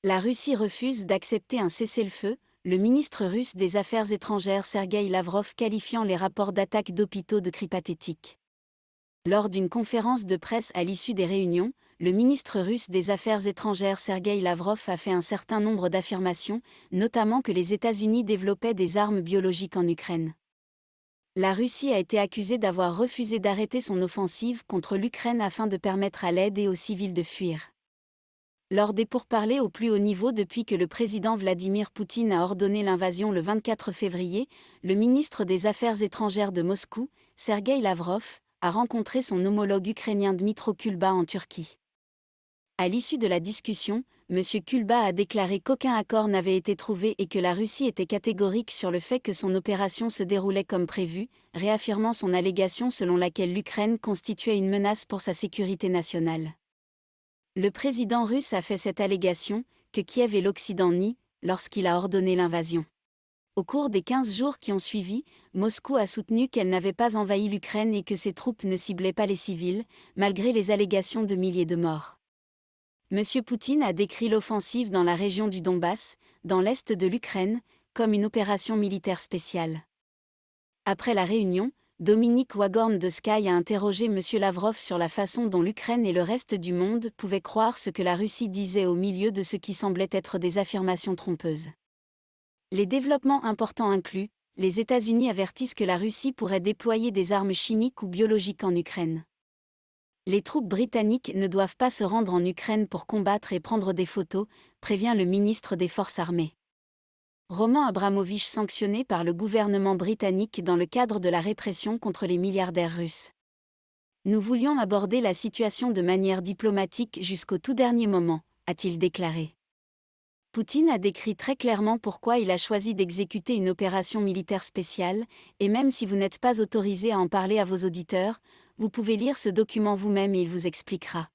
La Russie refuse d'accepter un cessez-le-feu, le ministre russe des Affaires étrangères Sergueï Lavrov qualifiant les rapports d'attaque d'hôpitaux de cris pathétiques. Lors d'une conférence de presse à l'issue des réunions, le ministre russe des Affaires étrangères Sergueï Lavrov a fait un certain nombre d'affirmations, notamment que les États-Unis développaient des armes biologiques en Ukraine. La Russie a été accusée d'avoir refusé d'arrêter son offensive contre l'Ukraine afin de permettre à l'aide et aux civils de fuir. Lors des pourparlers au plus haut niveau depuis que le président Vladimir Poutine a ordonné l'invasion le 24 février, le ministre des Affaires étrangères de Moscou, Sergueï Lavrov, a rencontré son homologue ukrainien Dmytro Kulba en Turquie. À l'issue de la discussion, M. Kulba a déclaré qu'aucun accord n'avait été trouvé et que la Russie était catégorique sur le fait que son opération se déroulait comme prévu, réaffirmant son allégation selon laquelle l'Ukraine constituait une menace pour sa sécurité nationale. Le président russe a fait cette allégation, que Kiev et l'Occident nient, lorsqu'il a ordonné l'invasion. Au cours des 15 jours qui ont suivi, Moscou a soutenu qu'elle n'avait pas envahi l'Ukraine et que ses troupes ne ciblaient pas les civils, malgré les allégations de milliers de morts. M. Poutine a décrit l'offensive dans la région du Donbass, dans l'est de l'Ukraine, comme une opération militaire spéciale. Après la réunion, Dominique Wagorn de Sky a interrogé M. Lavrov sur la façon dont l'Ukraine et le reste du monde pouvaient croire ce que la Russie disait au milieu de ce qui semblait être des affirmations trompeuses. Les développements importants incluent, les États-Unis avertissent que la Russie pourrait déployer des armes chimiques ou biologiques en Ukraine. Les troupes britanniques ne doivent pas se rendre en Ukraine pour combattre et prendre des photos, prévient le ministre des Forces armées. Roman Abramovich sanctionné par le gouvernement britannique dans le cadre de la répression contre les milliardaires russes. Nous voulions aborder la situation de manière diplomatique jusqu'au tout dernier moment, a-t-il déclaré. Poutine a décrit très clairement pourquoi il a choisi d'exécuter une opération militaire spéciale, et même si vous n'êtes pas autorisé à en parler à vos auditeurs, vous pouvez lire ce document vous-même et il vous expliquera.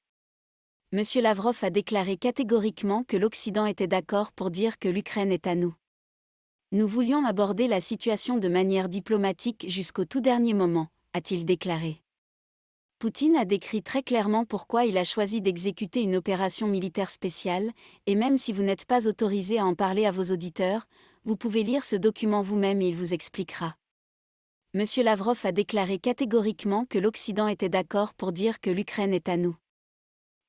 M. Lavrov a déclaré catégoriquement que l'Occident était d'accord pour dire que l'Ukraine est à nous. Nous voulions aborder la situation de manière diplomatique jusqu'au tout dernier moment, a-t-il déclaré. Poutine a décrit très clairement pourquoi il a choisi d'exécuter une opération militaire spéciale, et même si vous n'êtes pas autorisé à en parler à vos auditeurs, vous pouvez lire ce document vous-même et il vous expliquera. M. Lavrov a déclaré catégoriquement que l'Occident était d'accord pour dire que l'Ukraine est à nous.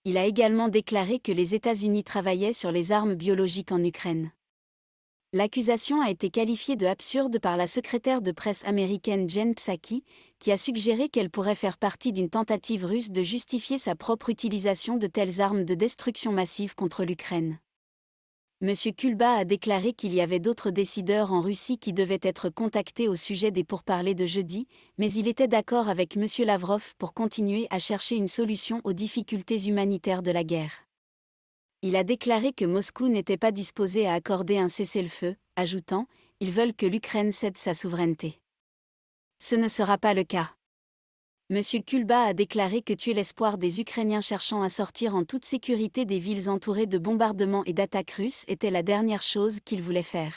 Il a également déclaré que les États-Unis travaillaient sur les armes biologiques en Ukraine. L'accusation a été qualifiée de absurde par la secrétaire de presse américaine Jen Psaki, qui a suggéré qu'elle pourrait faire partie d'une tentative russe de justifier sa propre utilisation de telles armes de destruction massive contre l'Ukraine. M. Kulba a déclaré qu'il y avait d'autres décideurs en Russie qui devaient être contactés au sujet des pourparlers de jeudi, mais il était d'accord avec M. Lavrov pour continuer à chercher une solution aux difficultés humanitaires de la guerre. Il a déclaré que Moscou n'était pas disposé à accorder un cessez-le-feu, ajoutant « Ils veulent que l'Ukraine cède sa souveraineté. » Ce ne sera pas le cas. M. Kulba a déclaré que tuer l'espoir des Ukrainiens cherchant à sortir en toute sécurité des villes entourées de bombardements et d'attaques russes était la dernière chose qu'il voulait faire.